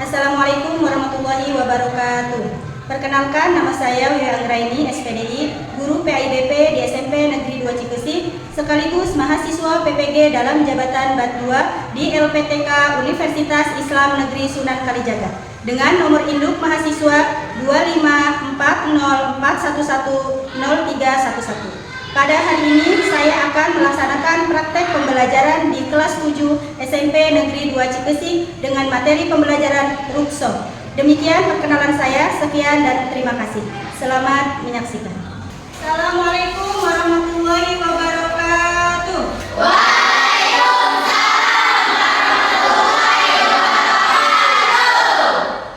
Assalamualaikum warahmatullahi wabarakatuh. Perkenalkan, nama saya Wiwi Anggraini, SPDI, guru PAIBP di SMP Negeri 2 Cikesik, sekaligus mahasiswa PPG dalam jabatan BAT 2 di LPTK Universitas Islam Negeri Sunan Kalijaga dengan nomor induk mahasiswa 25404110311. Pada hari ini saya akan melaksanakan praktek pembelajaran di kelas 7 SMP Negeri 2 Cikesik dengan materi pembelajaran Rukso. Demikian perkenalan saya, sekian dan terima kasih. Selamat menyaksikan. Assalamualaikum warahmatullahi wabarakatuh.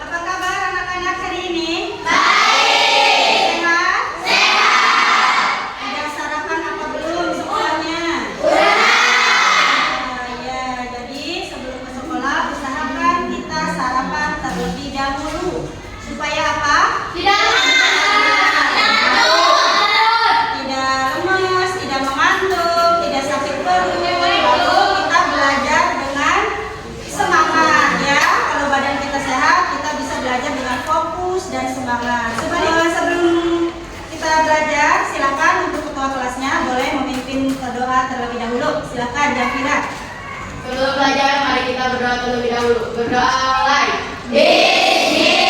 Apa kabar anak-anak hari ini? Baik. Sehat? Sudah sarapan apa belum sekolahnya? Ya, jadi sebelum ke sekolah usahakan kita sarapan terlebih dahulu. Supaya apa? Tidak lemas, tidak mengantuk, tidak sakit perut. Lalu kita belajar dengan semangat ya. Kalau badan kita sehat, kita bisa belajar dengan fokus dan semangat. Sebelum kita belajar, silakan untuk ketua kelasnya boleh memimpin doa terlebih dahulu. Silakan, Jafira. Sebelum belajar, mari kita berdoa terlebih dahulu. Berdoa mulai. Bismillahirrahmanirrahim.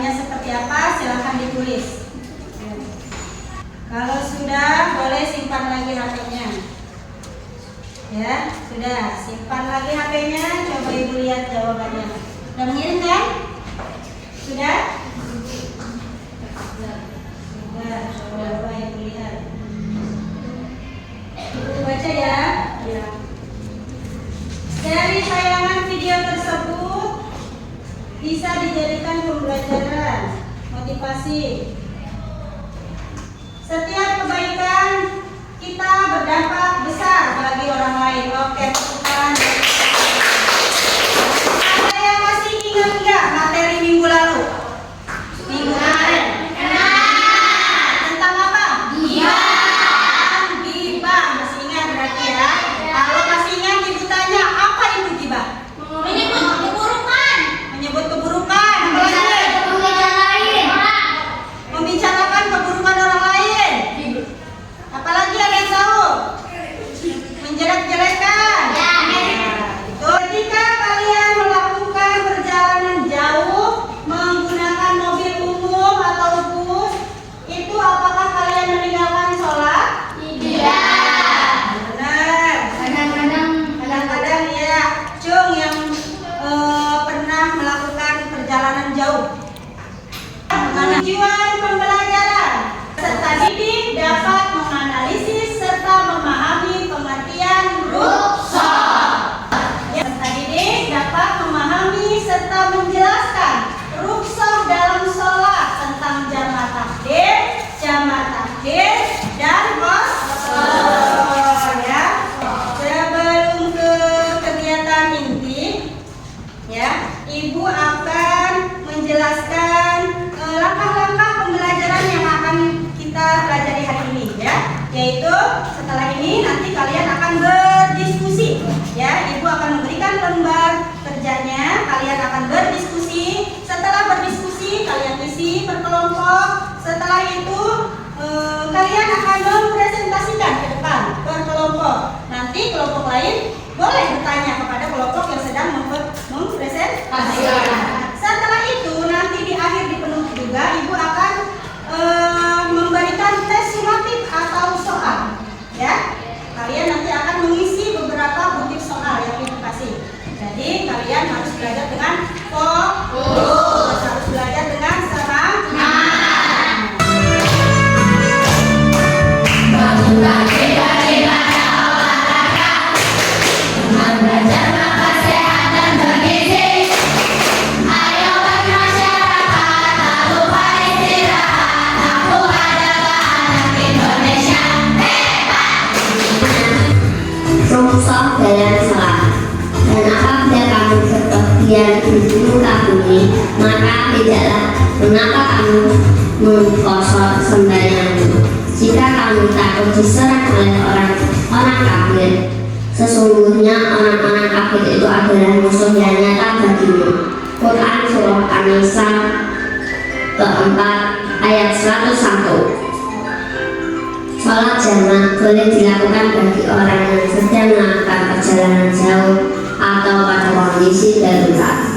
jawabannya seperti apa, silahkan ditulis. Kalau sudah, boleh simpan lagi HP-nya. Ya, sudah, simpan lagi HP-nya. Coba Ibu lihat jawabannya. Sudah mengirim kan? Sudah? Sudah, coba Ibu lihat. Ibu baca ya. Ya. Dari tayangan video tersebut bisa dijadikan pembelajaran, motivasi. Setiap kebaikan kita berdampak besar bagi orang lain. Oke, teman. Ada yang masih ingat nggak materi minggu lalu? Minggu kemarin. Tentang apa? Gibah. Masih ingat berarti ya? Kalau masih ingat, Ibu tanya, apa itu gibah? Menyebut keburukan. Menyebut keburukan. Membicarakan keburukan orang lain. Apalagi ada yang tahu? Menjelek-jelekan. Itu ketika kalian melakukan perjalanan jauh menggunakan mobil umum atau bus, itu apakah kalian meninggalkan sholat? Tidak. Benar. Kadang-kadang ya, Cung yang pernah melakukan perjalanan jauh. Tujuan pembelajaran peserta didik dapat menganalisis serta memahami pengertian rukshoh. Peserta didik dapat memahami serta menjelaskan rukshoh dalam sholat tentang jamak takdim, dan qasr. Ya. Sebelum ke kegiatan inti, ya, Ibu akan menjelaskan langkah-langkah pembelajaran yang akan kita pelajari hari ini, ya. Yaitu setelah ini nanti kalian akan berdiskusi, ya. Ibu akan memberikan lembar kerjanya, kalian akan berdiskusi. Setelah berdiskusi, kalian isi per kelompok. Setelah itu kalian akan mempresentasikan ke depan per kelompok. Nanti kelompok lain boleh bertanya kepada kelompok yang sedang mempresentasikan. Setelah itu nanti di akhir di penutup juga Ibu akan memberikan tes sumatif atau soal, ya. Kalian nanti akan mengisi beberapa butir soal yang Ibu kasih. Jadi kalian harus belajar dengan fokus, harus belajar dengan semangat. Bangun pagi dari mana olahraga, dengan belajar maka sehat dan bergizi. Ayo bermasyarakat, tak lupa istirahat. Aku adalah anak Indonesia hebat. Rukshoh dalam sholat. Dan apabila kamu berpergian di muka bumi, maka tidaklah mengapa kamu mengkosor sembahyang. Jika kamu takut diserang oleh orang kafir, sesungguhnya orang-orang kafir itu adalah musuh yang nyata bagimu. Quran Surah An-Nisa keempat ayat 101. Sholat jamaah boleh dilakukan bagi orang yang sedang melakukan perjalanan jauh atau pada kondisi darurat.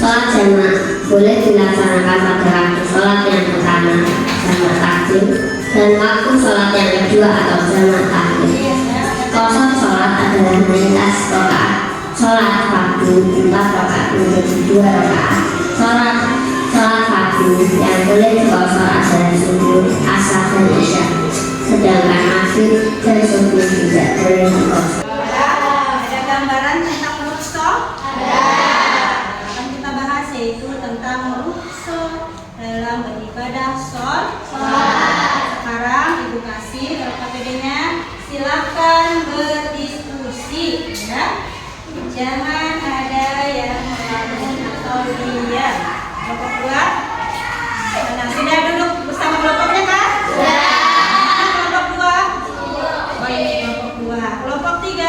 Sholat jamaah boleh dilaksanakan pada waktu sholat yang pertama, jamak takdim, dan waktu sholat yang kedua atau jamak takhir. Qasar sholat adalah mayoritas rakaat. Sholat fardu 4 rakaat menjadi 2 rakaat. Sholat fardu yang boleh diqasar adalah subuh, asar, dan isya. Sedangkan maghrib dan subuh tidak boleh diqasar. Ada gambaran tentang rukshoh? Ada. Akan kita bahas yaitu tentang rukshoh dalam beribadah sholat. Sekarang Ibu kasih KPD-nya, silakan berdiskusi, ya. Jangan ada yang melamun atau diam. Kelompok 2, nah, sudah duduk bersama kelompoknya kan? Sudah. Kelompok 2, oh ini kelompok 2. Kelompok 3,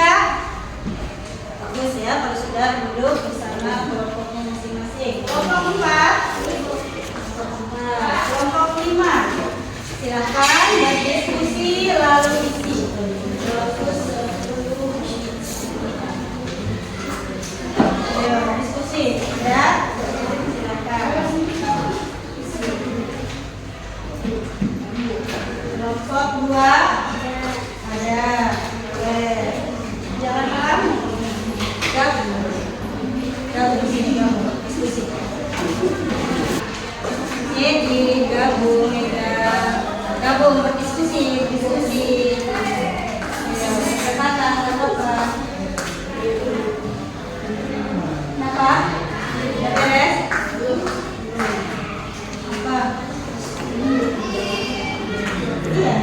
bagus ya kalau sudah duduk bersama kelompoknya masing-masing. Kelompok 4, kelompok 5. Silakan berdiskusi lalu isi. Ayo diskusi, ya. Silakan. digabung ya. Gabung berdiskusi, diskusi. Ya, berkata apa? Kenapa? Udah beres? Apa? Iya.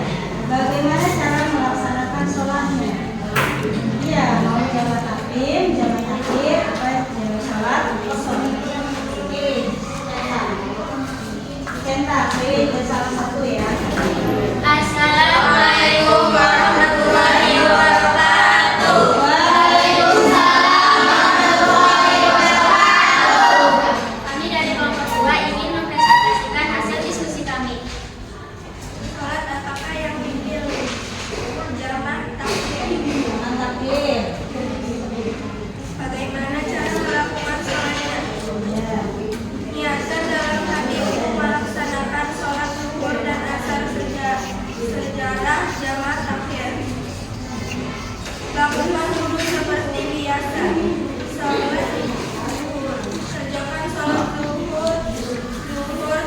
Bagaimana cara melaksanakan sholatnya? Iya, mau jamak takdim, jamak takhir, apa jamak sholat, kosong. Pilih. Centang, pilih salah satu ya. Assalamualaikum warahmatullahi wabarakatuh. Kami dari kelompok 2 ingin mempresentasikan hasil diskusi kami. Sholat apakah yang dipilih? Jamak takhir. Jamak takhir. Bagaimana cara melakukan sholatnya? Ya. Niatan dalam hati untuk melaksanakan sholat zuhur dan asar sejarah jamak takhir. Lakukan wudhu seperti biasa. Sholat zuhur. Kerjakan sholat zuhur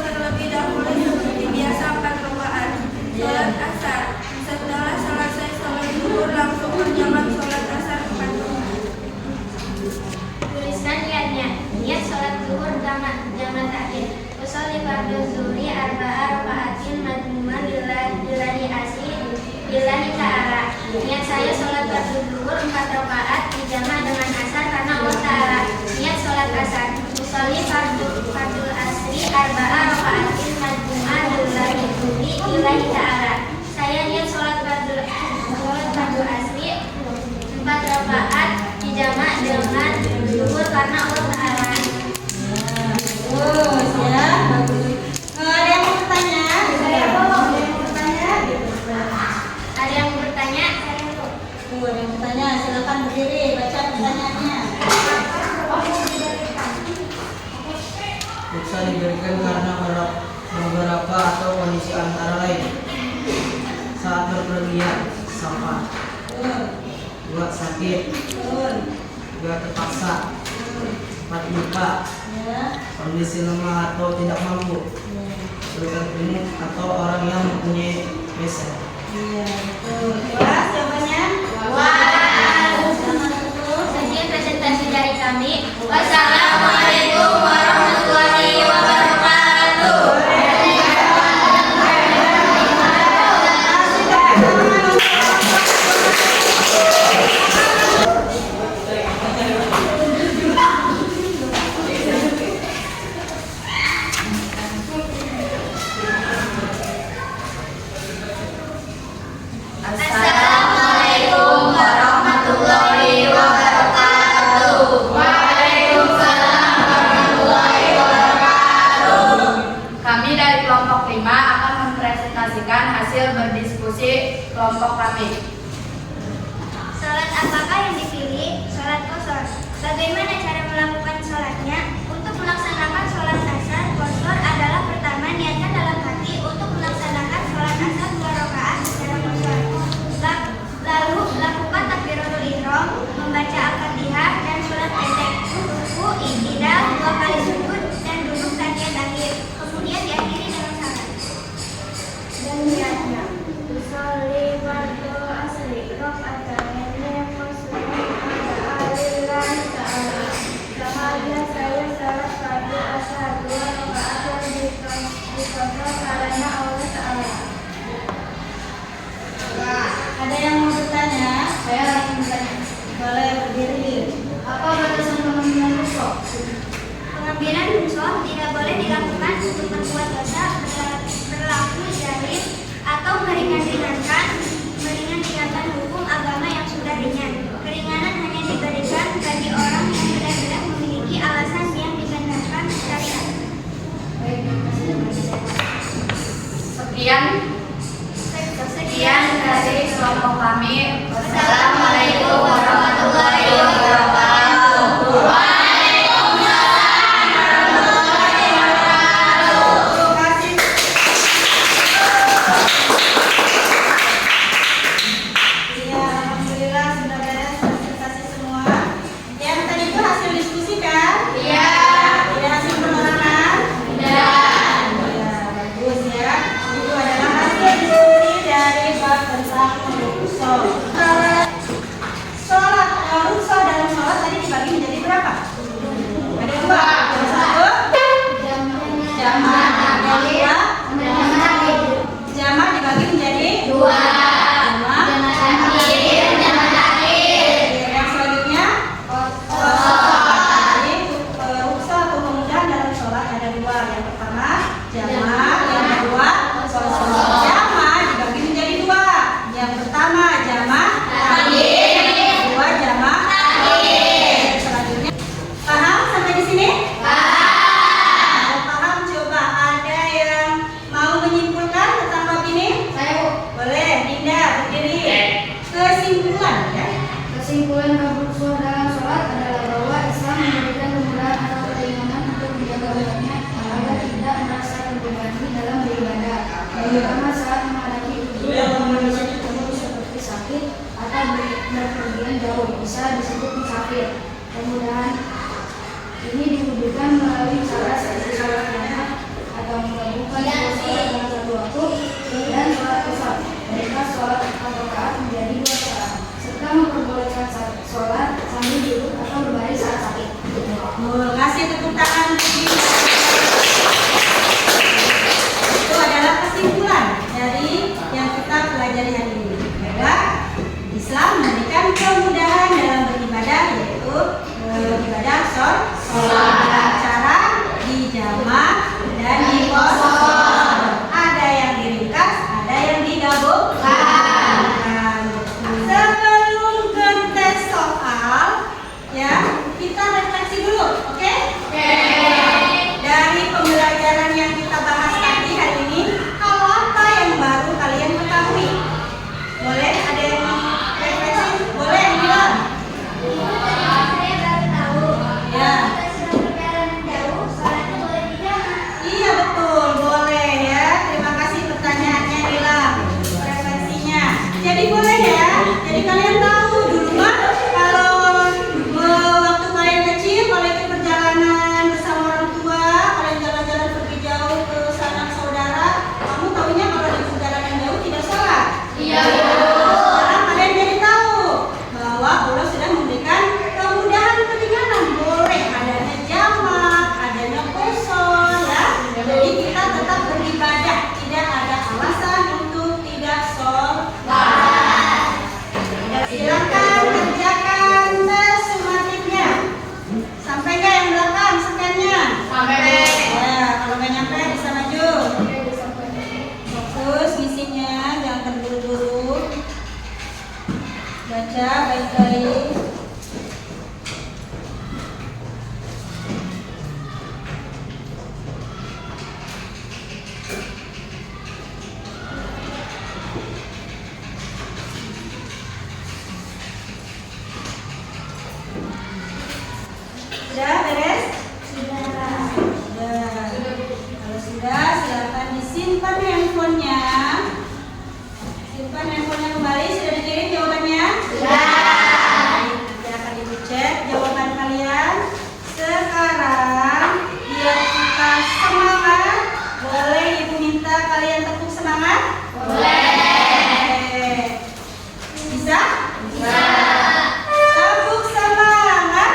terlebih dahulu seperti biasa 4 rakaat. Sholat asar. Setelah selesai sholat zuhur langsung berjamaah sholat asar 4 rakaat. Tuliskan niatnya. Niat sholat zuhur jamak takhir. Usolli fardhu zuhri arba'a raka'atin madmuman lillahi ta'ala. Niat saya sholat fardhu zuhur 4 rakaat dijamak dengan asar karena Allah Ta'ala. Niat sholat asar. Usolli fardhu asri arba'a raka'atin madmuman lillahi ta'ala. Saya niat sholat fardhu asri 4 rakaat dijamak dengan zuhur karena Allah Ta'ala. Bagus ya, bagus. Ada yang mau bertanya? Ada yang mau bertanya? Ada yang mau bertanya? Tuh, ada yang bertanya. Silakan berdiri, baca pertanyaannya. Bisa diberikan karena beberapa atau kondisi antara lain. Saat berpergian, sama. 2. Sakit. 3. Terpaksa. 4. Lupa. Ya. Kondisi lemah atau tidak mampu. Sulit ilmu atau orang yang mempunyai pesan. Iya, betul. Puas jawabannya? Selamat tutup. Sekian presentasi dari kami. Wassalamualaikum warahmatullahi wabarakatuh. Assalamualaikum warahmatullahi wabarakatuh. Waalaikumsalam warahmatullahi wabarakatuh. Kami dari kelompok 5 akan mempresentasikan hasil berdiskusi kelompok kami. Sholat apakah yang dipilih? Sholat qashar. Bagaimana cara melakukan sholatnya? Untuk melaksanakan sholat asar qashar adalah pertama niatkan dalam hati untuk melaksanakan sholat asar 2 rakaat secara qashar. Lalu lakukan takbiratul ihram, membaca al-fatihah dan sholat pendek. Ruku, i'tidal, 2 kali sujud dan duduk tahiyat akhir. Kemudian diakhiri dengan salam. Dan niatnya. Usolli fardhu asri raka'ataini muslimin ala alillahi ta'ala. Sengaja saya salat fardhu asar 2 rakaat yang dikontrol karena Allah Ta'ala. Ada yang mau bertanya? Saya ingin bertanya, Boleh berdiri. apa batasan pengambilan rukhsah? Pengambilan rukhsah tidak boleh dilakukan untuk berbuat dosa berlaku zalim atau meringankan hukum agama yang sudah ringan. Keringanan hanya diberikan bagi orang yang benar-benar memiliki alasan yang dibenarkan syariat. Sekian dari kelompok kami. Wassalamualaikum warahmatullahi wabarakatuh. Waalaikumsalam warahmatullahi wabarakatuh. Terima kasih. Iya, alhamdulillah sudah beres presentasi semua. Yang tadi itu hasil diskusi kan? Iya. Tidak hasil perorangan? Dan Iya. Kesimpulan kabul dalam sholat adalah bahwa Islam memberikan kemudahan atau keringanan untuk menjaga umatnya agar tidak merasa terbebani dalam beribadah, terutama saat menghadapi ujian atau kondisi tertentu seperti sakit atau berpergian jauh, bisa disebut musafir. Kemudahan ini diwujudkan melalui cara seperti sholat jamaah atau menggabungkan dua sholat dalam satu waktu dan sholat qasar, meringkas sholat 4 rakaat menjadi 2 rakaat, serta memperbolehkan sholat sambil duduk atau berbaring saat sakit. Kasih tepuk tangan. Itu adalah kesimpulan dari yang kita pelajari hari ini, bahwa Islam memberikan kemudahan dalam beribadah, yaitu ibadah sholat dengan cara dijamak dan dikosor. Ada yang diringkas, ada yang digabungkan. Sebelum ke tes soal, ya kita refleksi dulu, oke? Dari pembelajaran yang kita bahas tadi hari ini, kalau apa yang baru kalian ketahui? Boleh ada yang refleksi? Boleh yang bilang? Saya baru tahu. Ya. Kita sedang perjalanan jauh, sholatnya boleh dijamak. Iya betul, boleh ya. Terima kasih pertanyaannya Nila, refleksinya. Jadi boleh ya. Jadi kalian tahu dulu mah kalau waktu kalian kecil, kalau ikut perjalanan bersama orang tua, kalian jalan-jalan pergi jauh ke sanak saudara, kamu tahunya kalau di perjalanan jauh tidak sholat. Iya. Sekarang kalian jadi tahu bahwa Allah sudah memberikan kemudahan keringanan. Boleh adanya jamak, adanya qasar ya. Jadi kita tetap beribadah, tidak ada alasan untuk tidak sholat. Silakan kerjakan tes sumatifnya. Sampai nggak yang belakang scan-nya? Sampai. Ya, kalau nggak nyampe bisa maju. Fokus misinya, jangan terburu-buru. Baca baik-baik. Sudah beres? Sudah. Kalau sudah, silakan disimpan handphonenya. Simpan handphonenya kembali. Sudah dikirim jawabannya? Sudah. Nanti akan ibu cek jawaban kalian. Sekarang biar kita semangat, boleh ibu minta kalian tepuk semangat? Boleh. Bisa? Bisa. Tepuk semangat.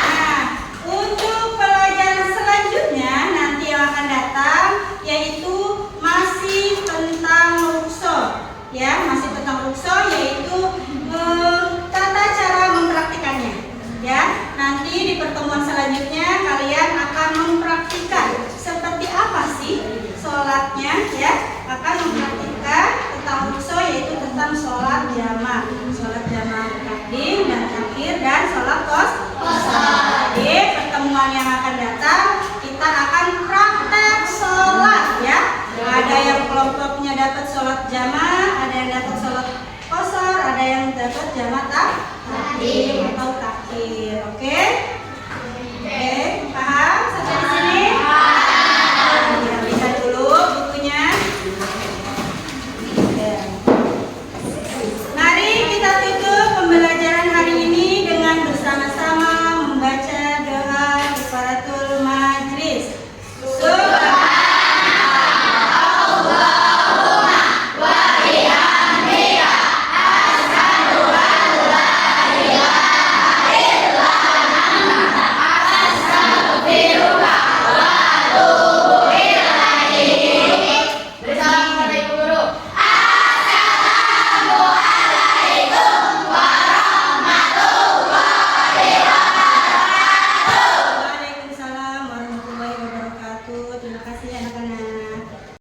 Nah, untuk pelajaran selanjutnya nanti yang akan datang yaitu masih tentang rukso, ya masih tentang rukso, yaitu tata cara mempraktikannya, ya nanti di pertemuan selanjutnya kalian akan mempraktikkan seperti apa sih sholatnya, ya akan mempraktikkan tentang rukso, yaitu tentang sholat jamak takdim dan takhir dan sholat qasar. Jadi pertemuan yang akan datang kita akan praktek sholat, ya. Ada yang kelompoknya dapat sholat jamak, ada yang dapat sholat qasar, ada yang dapat jamak takdim atau takhir. Oke? Oke, paham sampai di sini? Ya, lihat dulu bukunya. Ya. Mari kita tutup pembelajaran hari ini dengan bersama-sama membaca doa kifaratul majlis. Bersama Ibu Guru. Waalaikumsalam warahmatullahi wabarakatuh. Terima kasih anak